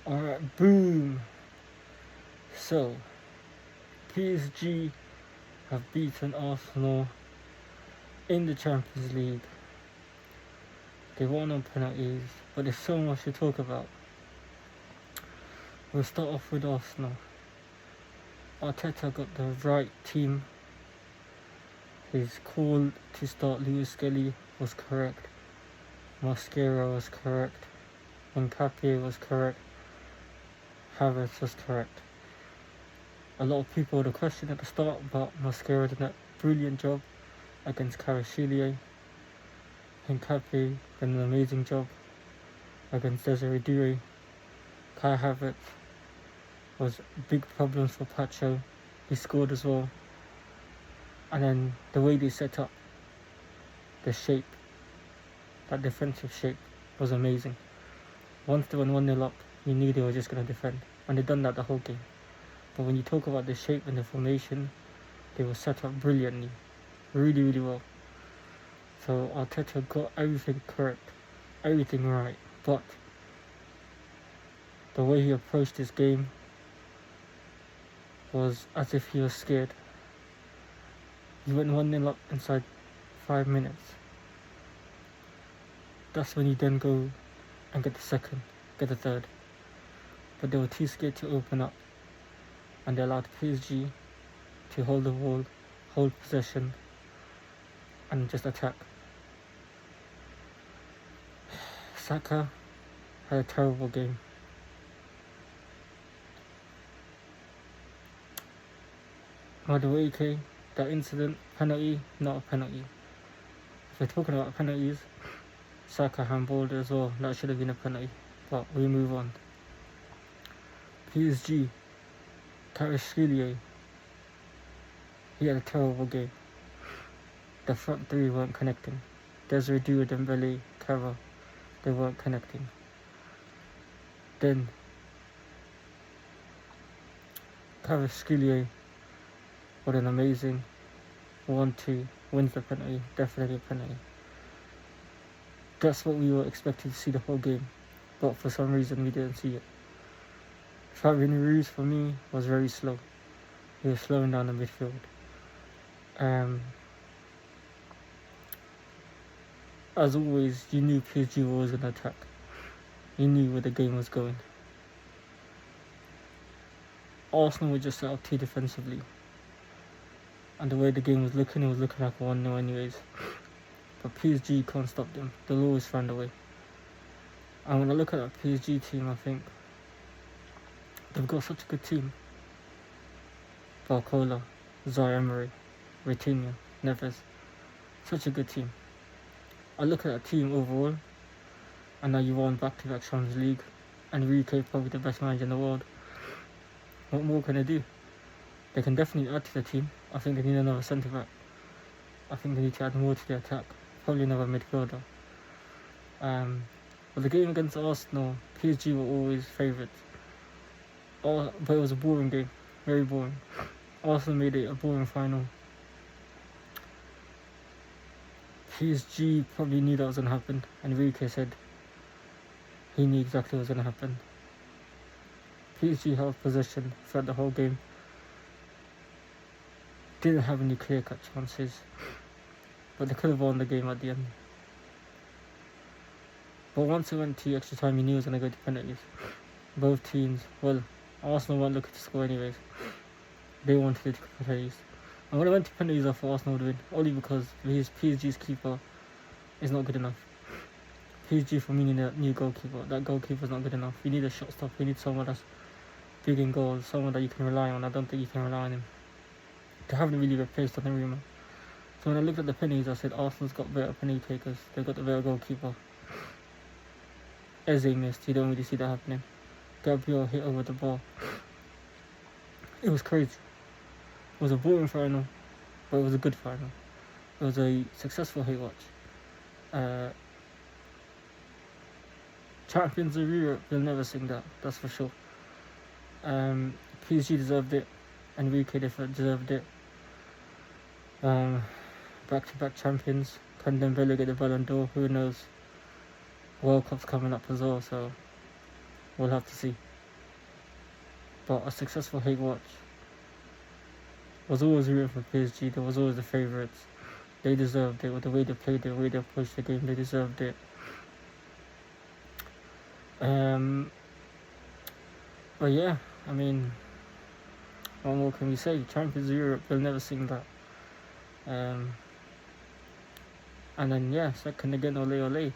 Alright, boom. So, PSG have beaten Arsenal in the Champions League. They won on penalties, but there's so much to talk about. We'll start off with Arsenal. Arteta got the right team. His call to start Lewis Skelly was correct. Mosquera was correct. Nkapie was correct. Havertz was correct. A lot of people had a question at the start, but Mosquera did a brilliant job against Kvaratskhelia. Nkapie did an amazing job against Desiree Doué. Kai Havertz was big problems for Pacho. He scored as well. And then the way they set up, the shape, that defensive shape was amazing. Once they went 1-0 up, you knew they were just going to defend. And they done that the whole game. But when you talk about the shape and the formation, they were set up brilliantly. Really, really well. So Arteta got everything correct. Everything right. But the way he approached this game was as if he was scared. He went 1-0 up inside 5 minutes. That's when you then go and get the second, get the third. But they were too scared to open up. And they allowed PSG to hold the ball, hold possession, and just attack. Saka had a terrible game. Madueke, that incident, penalty, not a penalty. If we're talking about penalties, Saka handballed as well. That should have been a penalty. But we move on. PSG, Kvaratskhelia, he had a terrible game. The front three weren't connecting. Desiree Doué, Dembele, Kava, they weren't connecting. Then Kvaratskhelia, what an amazing 1-2, wins the penalty, definitely a penalty. That's what we were expecting to see the whole game, but for some reason we didn't see it. Fabian Ruiz for me was very slow. He was slowing down the midfield. As always, you knew PSG were always going to attack. You knew where the game was going. Arsenal were just set up too defensively. And the way the game was looking, it was looking like a 1-0 anyways. But PSG can't stop them. They'll always find a way. And when I look at that PSG team, I think they've got such a good team. Barcola, Zaire Emery, Vitinha, Neves. Such a good team. I look at that team overall, and now you won back-to-back Champions League. Enrique, probably the best manager in the world. What more can they do? They can definitely add to the team. I think they need another centre-back. I think they need to add more to the attack. Probably another midfielder. But the game against Arsenal, PSG were always favourites. But it was a boring game. Very boring. Arsenal made it a boring final. PSG probably knew that was going to happen. Enrique said he knew exactly what was going to happen. PSG held possession throughout the whole game. Didn't have any clear-cut chances, but they could have won the game at the end. But once it went to extra time, you knew it was going to go to penalties. Both teams, well, Arsenal weren't looking to score anyways. They wanted it to go to penalties. And when it went to penalties, I thought Arsenal would win, only because PSG's keeper is not good enough. PSG for me need a new goalkeeper. That goalkeeper's not good enough. You need a shot stopper. You need someone that's big in goals, someone that you can rely on. I don't think you can rely on him. They haven't really replaced Donnarumma. So when I looked at the penalties, I said Arsenal's got better penalty takers. They've got the better goalkeeper. Eze missed. You don't really see that happening. Gabriel hit over the ball. It was crazy. It was a boring final, but it was a good final. It was a successful hate watch. Champions of Europe, they'll never sing that, that's for sure. PSG deserved it. Enrique deserved it. Back-to-back champions. Can Dembele get the Ballon d'Or? Who knows? World Cup's coming up as well, so we'll have to see. But a successful hate watch. Was always rooting for PSG. They was always the favourites. They deserved it with the way they played, the way they pushed the game. They deserved it. But yeah, I mean, what more can we say? Champions of Europe, they'll never sing that. And then yeah, second again, ole ole.